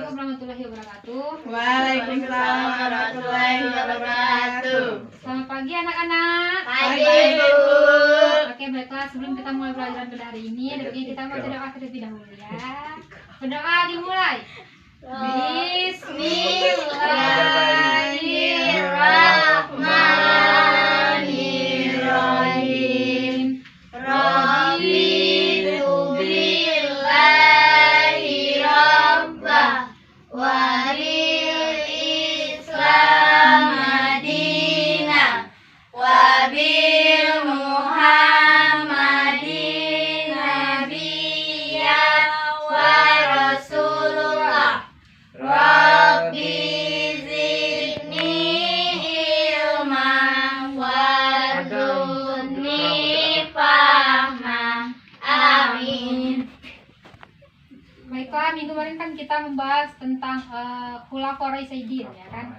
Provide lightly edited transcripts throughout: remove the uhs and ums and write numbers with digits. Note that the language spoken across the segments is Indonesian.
Assalamualaikum warahmatullahi wabarakatuh. Waalaikumsalam warahmatullahi wabarakatuh. Selamat pagi anak-anak. Pagi Bu. Oke, baiklah, sebelum kita mulai pelajaran pada hari ini, kita baca doa terlebih dahulu ya. Berdoa dimulai. Bismillahirrahmanirrahim. Raditu billahi rabba wa bil Islam madina wa bil Muhammadin nabiyya wa rasulullah. Rabbi zidni ilman warzuqni fahman. Amin. Baiklah, minggu kemarin kan kita membahas tentang Khulafaur Rasyidin ya kan.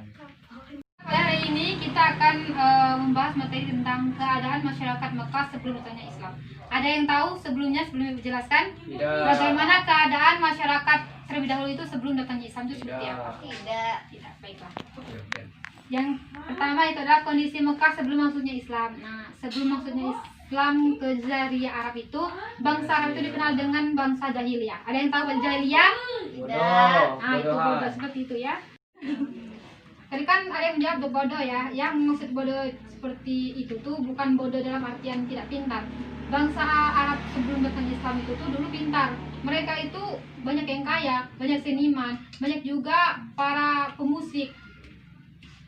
Pada hari ini kita akan membahas materi tentang keadaan masyarakat Mekah sebelum datangnya Islam. Ada yang tahu sebelumnya dijelaskan bagaimana keadaan masyarakat terlebih dahulu itu sebelum datangnya Islam itu seperti apa? Tidak. Tidak, baiklah. Yang pertama itu adalah kondisi Mekah sebelum masuknya Islam. Nah, sebelum masuknya Islam ke Jazirah Arab itu, bangsa Arab itu dikenal dengan bangsa jahiliyah. Ada yang tahu jahiliyah? Tidak. Nah, itu bodoh seperti itu ya. Tadi kan ada yang menjawab bodoh ya. Yang maksud bodoh seperti itu tuh bukan bodoh dalam artian tidak pintar. Bangsa Arab sebelum datang Islam itu tuh dulu pintar. Mereka itu banyak yang kaya, banyak seniman, banyak juga para pemusik.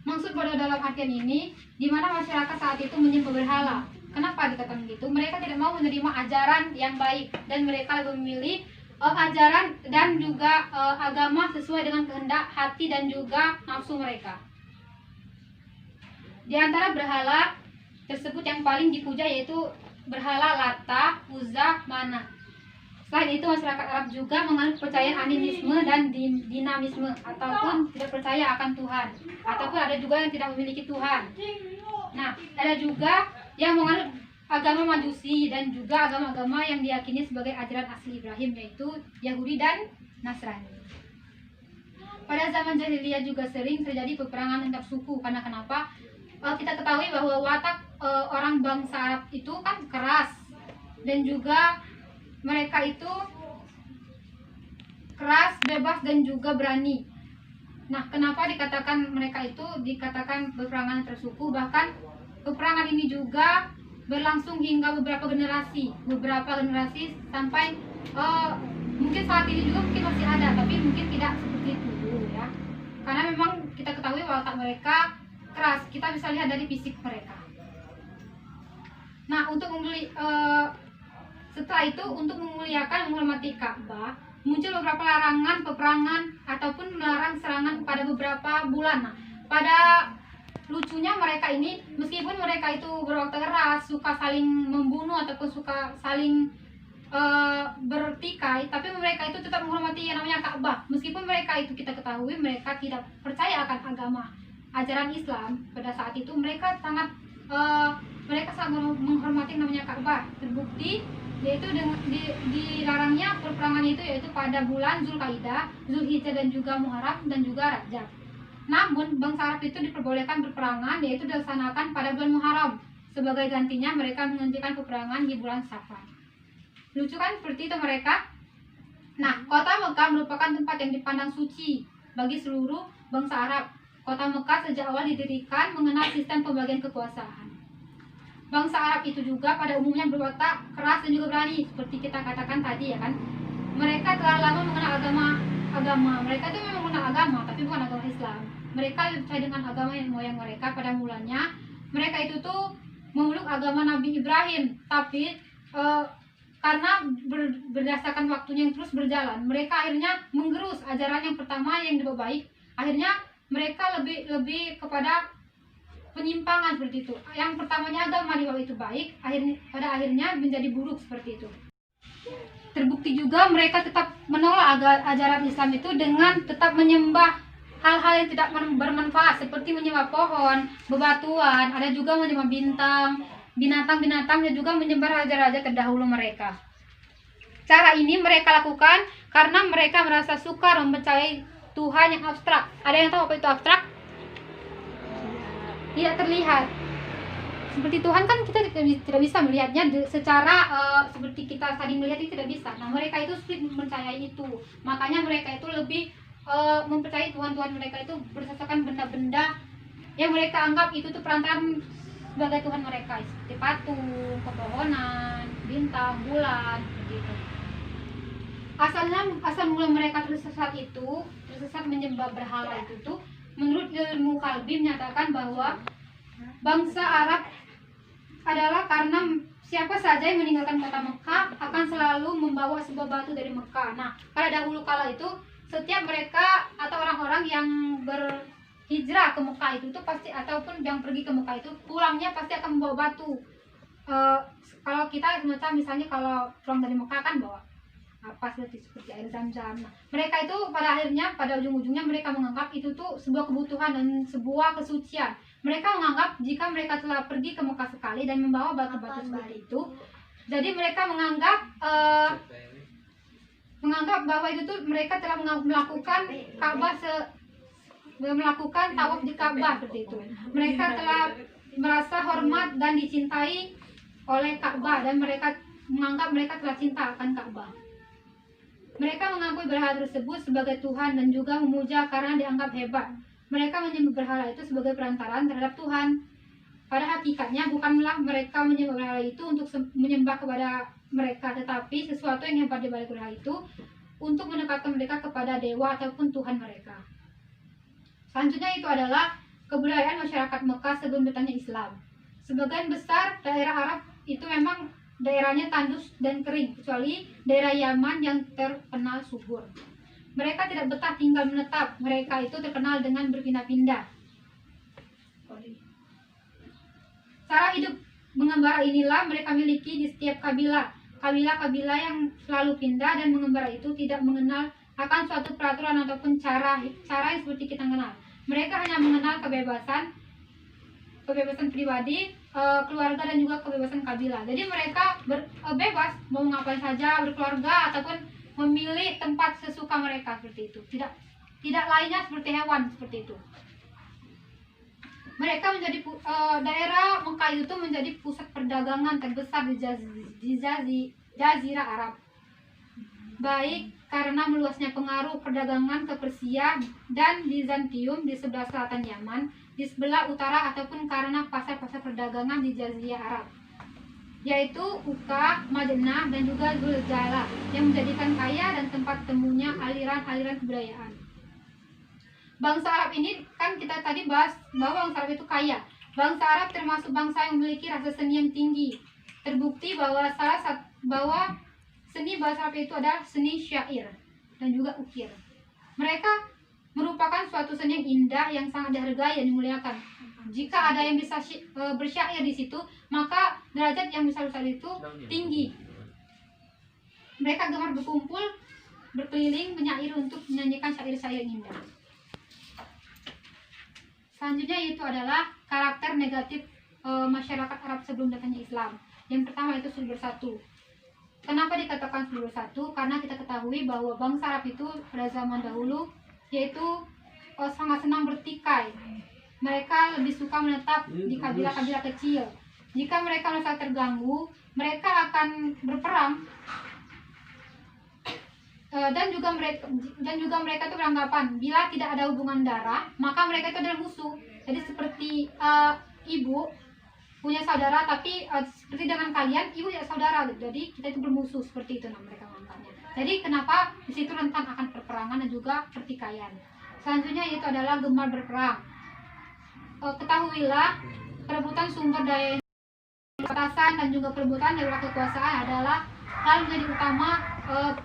Maksud bodoh dalam artian ini, di mana masyarakat saat itu menyembah berhala. Kenapa dikatakan begitu? Mereka tidak mau menerima ajaran yang baik dan mereka lebih memilih ajaran dan juga agama sesuai dengan kehendak hati dan juga nafsu mereka. Di antara berhala tersebut yang paling dipuja yaitu berhala Lata, Uzza, Manat. Selain itu masyarakat Arab juga menganut kepercayaan animisme dan dinamisme ataupun tidak percaya akan Tuhan, ataupun ada juga yang tidak memiliki Tuhan. Nah, ada juga yang menganut agama Majusi dan juga agama-agama yang diyakini sebagai ajaran asli Ibrahim yaitu Yahudi dan Nasrani. Pada zaman jahiliyah juga sering terjadi peperangan antar suku karena kenapa? Kita ketahui bahwa watak orang bangsa Arab itu kan keras dan juga mereka itu keras, bebas dan juga berani. Nah, kenapa dikatakan mereka itu dikatakan peperangan antar suku? Bahkan peperangan ini juga berlangsung hingga beberapa generasi sampai mungkin saat ini juga mungkin masih ada, tapi mungkin tidak seperti itu dulu ya. Karena memang kita ketahui watak mereka keras, kita bisa lihat dari fisik mereka. Nah, setelah itu untuk memuliakan menghormati Ka'bah, muncul beberapa larangan peperangan ataupun melarang serangan pada beberapa bulan. Nah, pada lucunya mereka ini, meskipun mereka itu berwatak keras, suka saling membunuh ataupun suka saling bertikai, tapi mereka itu tetap menghormati yang namanya Ka'bah. Meskipun mereka itu kita ketahui mereka tidak percaya akan agama ajaran Islam, pada saat itu mereka sangat menghormati yang namanya Ka'bah. Terbukti yaitu dilarangnya perperangan itu yaitu pada bulan Zulkaidah, Zulhijjah dan juga Muharram dan juga Rajab. Namun bangsa Arab itu diperbolehkan berperangan yaitu dilaksanakan pada bulan Muharram. Sebagai gantinya mereka menghentikan peperangan di bulan Safar. Lucu kan seperti itu mereka? Nah, kota Mekah merupakan tempat yang dipandang suci bagi seluruh bangsa Arab. Kota Mekah sejak awal didirikan mengenal sistem pembagian kekuasaan. Bangsa Arab itu juga pada umumnya berwatak keras dan juga berani seperti kita katakan tadi ya kan. Mereka telah lama mengenal agama. Mereka itu memang mengenal agama tapi bukan agama Islam. Mereka lebih percaya dengan agama yang moyang mereka pada mulanya. Mereka itu tuh memeluk agama Nabi Ibrahim, tapi karena berdasarkan waktunya yang terus berjalan, mereka akhirnya menggerus ajaran yang pertama yang dibawa baik. Akhirnya mereka lebih kepada penyimpangan seperti itu. Yang pertamanya agama dibawa itu baik, pada akhirnya menjadi buruk seperti itu. Terbukti juga mereka tetap menolak ajaran Islam itu dengan tetap menyembah hal-hal yang tidak bermanfaat seperti menyembah pohon, bebatuan, ada juga menyembah bintang, binatang-binatang dan juga menyembah raja-raja terdahulu mereka. Cara ini mereka lakukan karena mereka merasa sukar mempercayai Tuhan yang abstrak. Ada yang tahu apa itu abstrak? Tidak terlihat. Seperti Tuhan kan kita tidak bisa melihatnya secara seperti kita tadi melihat itu tidak bisa. Nah mereka itu sulit mempercayai itu. Makanya mereka itu lebih mempercayai Tuhan mereka itu berdasarkan benda-benda yang mereka anggap itu tuh perantaraan sebagai Tuhan mereka, seperti patung, pepohonan, bintang, bulan, seperti itu. Asal mula mereka tersesat menyembah berhala itu tuh, menurut ilmu kalbi menyatakan bahwa bangsa Arab adalah karena siapa saja yang meninggalkan kota Mekah akan selalu membawa sebuah batu dari Mekah. Nah, pada dahulu kala itu setiap mereka atau orang-orang yang berhijrah ke Mekah itu tuh pasti, ataupun yang pergi ke Mekah itu pulangnya pasti akan membawa batu. Kalau kita misalnya kalau pulang dari Mekah kan bawa apa seperti air zam-zam. Nah, mereka itu pada ujung-ujungnya mereka menganggap itu tuh sebuah kebutuhan dan sebuah kesucian. Mereka menganggap jika mereka telah pergi ke Mekah sekali dan membawa batu-batu seperti itu, jadi mereka menganggap bahwa itu tuh mereka telah melakukan Ka'bah melakukan tawaf di Ka'bah seperti itu. Mereka telah merasa hormat dan dicintai oleh Ka'bah dan mereka menganggap mereka telah cinta akan Ka'bah. Mereka mengakui berhala tersebut sebagai Tuhan dan juga memuja karena dianggap hebat. Mereka menyembah berhala itu sebagai perantaraan terhadap Tuhan. Pada hakikatnya bukanlah mereka menyembah berhala itu untuk menyembah kepada mereka, tetapi sesuatu yang hebat di balik berhala itu untuk mendekatkan mereka kepada dewa ataupun Tuhan mereka. Selanjutnya itu adalah kebudayaan masyarakat Mekah sebelum datangnya Islam. Sebagian besar daerah Arab itu memang daerahnya tandus dan kering, kecuali daerah Yaman yang terkenal subur. Mereka tidak betah tinggal menetap. Mereka itu terkenal dengan berpindah-pindah. Cara hidup mengembara inilah mereka miliki di setiap kabilah. Kabilah-kabilah yang selalu pindah dan mengembara itu tidak mengenal akan suatu peraturan ataupun cara yang seperti kita kenal. Mereka hanya mengenal kebebasan pribadi, keluarga dan juga kebebasan kabilah. Jadi mereka bebas mau ngapain saja, berkeluarga ataupun memilih tempat sesuka mereka seperti itu. Tidak lainnya seperti hewan seperti itu. Mereka menjadi daerah Mekah itu menjadi pusat perdagangan terbesar di Jazirah Arab. Baik karena meluasnya pengaruh perdagangan ke Persia dan Bizantium di sebelah selatan Yaman, di sebelah utara, ataupun karena pasar-pasar perdagangan di Jazirah Arab, yaitu Ukah, Madinah, dan juga Zuljalah, yang menjadikan kaya dan tempat temunya aliran-aliran kebudayaan. Bangsa Arab ini kan kita tadi bahas bahwa bangsa Arab itu kaya. Bangsa Arab termasuk bangsa yang memiliki rasa seni yang tinggi. Terbukti bahwa seni bahasa Arab itu adalah seni syair dan juga ukir. Mereka merupakan suatu seni yang indah, yang sangat dihargai dan dimuliakan. Jika ada yang bisa bersyair di situ, maka derajat yang besar-besar itu tinggi. Mereka gemar berkumpul, berkeliling, menyair untuk menyanyikan syair-syair yang indah. Selanjutnya itu adalah karakter negatif masyarakat Arab sebelum datangnya Islam. Yang pertama itu sulit bersatu. Kenapa dikatakan sulit bersatu? Karena kita ketahui bahwa bangsa Arab itu pada zaman dahulu yaitu sangat senang bertikai. Mereka lebih suka menetap di kabilah-kabilah kecil. Jika mereka merasa terganggu, mereka akan berperang. Dan juga mereka itu beranggapan bila tidak ada hubungan darah, maka mereka itu adalah musuh. Jadi seperti ibu punya saudara, tapi seperti dengan kalian ibu ya saudara, jadi kita itu bermusuh, seperti itu mereka menganggapnya. Jadi kenapa di situ rentan akan perperangan dan juga pertikaian. Selanjutnya itu adalah gemar berperang. Ketahuilah perebutan sumber daya batasan dan juga perebutan dari kekuasaan adalah hal menjadi utama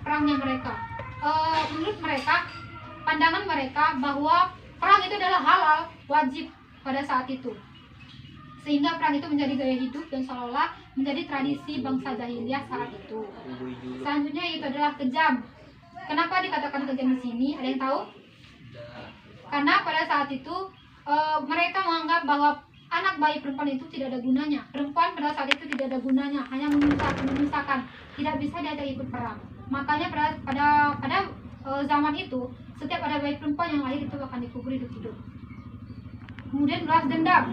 perangnya mereka. Menurut mereka, pandangan mereka bahwa perang itu adalah halal, wajib pada saat itu, sehingga perang itu menjadi gaya hidup dan seolah-olah menjadi tradisi bangsa jahiliyah saat itu. Selanjutnya itu adalah kejam. Kenapa dikatakan kejam di sini? Ada yang tahu? Karena pada saat itu mereka menganggap bahwa anak bayi perempuan itu tidak ada gunanya. Perempuan pada saat itu tidak ada gunanya, hanya menyusahkan, tidak bisa diajak ikut perang. Makanya pada zaman itu setiap ada bayi perempuan yang lahir itu akan dikubur hidup-hidup. Kemudian balas dendam.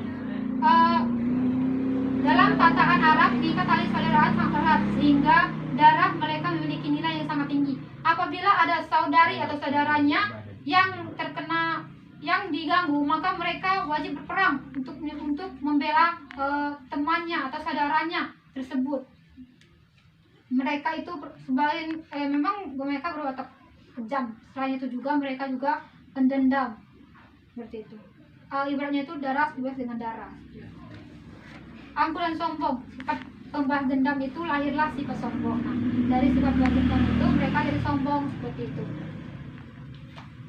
Dalam tataan Arab, tingkat tali saudaraan sangat erat sehingga darah mereka memiliki nilai yang sangat tinggi. Apabila ada saudari atau saudaranya yang terkena, yang diganggu, maka mereka wajib berperang untuk membela temannya atau saudaranya tersebut. Mereka itu memang mereka berwatak kejam. Selain itu juga mereka juga pendendam seperti itu. Ibaratnya itu darah bebas dengan darah. Angkuh dan sombong. Sifat pembalas dendam itu lahirlah sifat sombong. Nah, dari sifat pembalas dendam itu mereka jadi sombong seperti itu.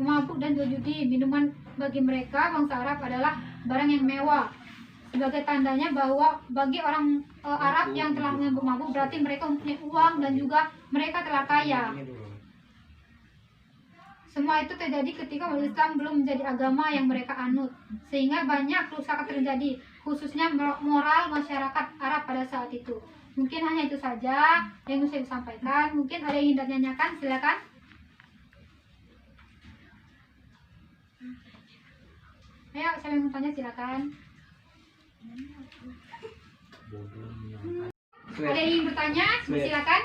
Memabuk dan berjudi. Minuman bagi mereka bangsa Arab adalah barang yang mewah. Sebagai tandanya bahwa bagi orang Arab yang telah mabuk berarti mereka mempunyai uang dan juga mereka telah kaya. Semua itu terjadi ketika umat Islam belum menjadi agama yang mereka anut, sehingga banyak kerusakan terjadi, khususnya moral masyarakat Arab pada saat itu. Mungkin hanya itu saja yang bisa disampaikan. Mungkin ada yang ingin ditanyakan, silakan. Ayo, siapa yang mau tanya silakan. Ada yang ingin bertanya, silakan.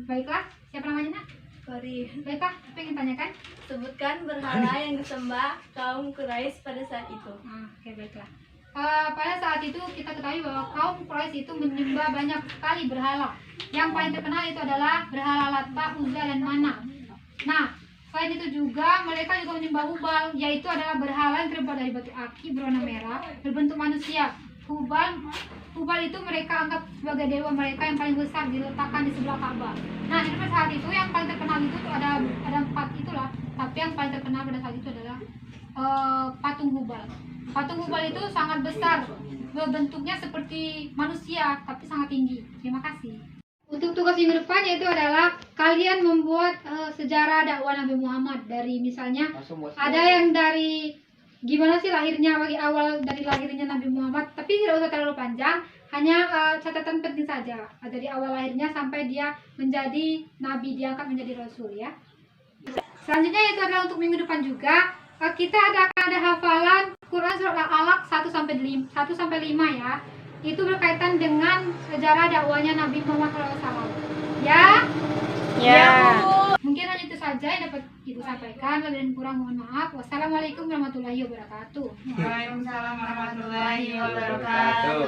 Baiklah, siapa namanya nak? Fari. Baiklah, apa yang ingin tanyakan? Sebutkan berhala yang disembah kaum Quraisy pada saat itu. Oke, baiklah. Pada saat itu kita ketahui bahwa kaum Quraisy itu menyembah banyak sekali berhala. Yang paling terkenal itu adalah berhala Lata, Uzza, dan Manat. Nah, selain itu juga mereka juga menyembah Hubal, yaitu adalah berhala yang terbuat dari batu aki berwarna merah berbentuk manusia. Hubal itu mereka anggap sebagai dewa mereka yang paling besar, diletakkan di sebelah Ka'bah. Nah, pada saat itu yang paling terkenal itu tuh ada 4 itulah, tapi yang paling terkenal pada saat itu adalah patung Hubal. Patung Hubal itu sangat besar, bentuknya seperti manusia tapi sangat tinggi. Terima kasih. Untuk tugas minggu depan yaitu adalah kalian membuat sejarah dakwah Nabi Muhammad, dari misalnya ada yang dari gimana sih lahirnya, bagi awal dari lahirnya Nabi Muhammad, tapi tidak usah terlalu panjang, hanya catatan penting saja dari awal lahirnya sampai dia menjadi nabi, diangkat menjadi rasul ya. Selanjutnya itu adalah untuk minggu depan juga kita ada hafalan Quran surat Al-Alaq 1 sampai 5 ya. Itu berkaitan dengan sejarah dakwahnya Nabi Muhammad SAW. Ya? Ya. Mungkin hanya itu saja yang dapat Ibu sampaikan. Lebih dan kurang mohon maaf. Wassalamualaikum warahmatullahi wabarakatuh. Waalaikumsalam warahmatullahi wabarakatuh.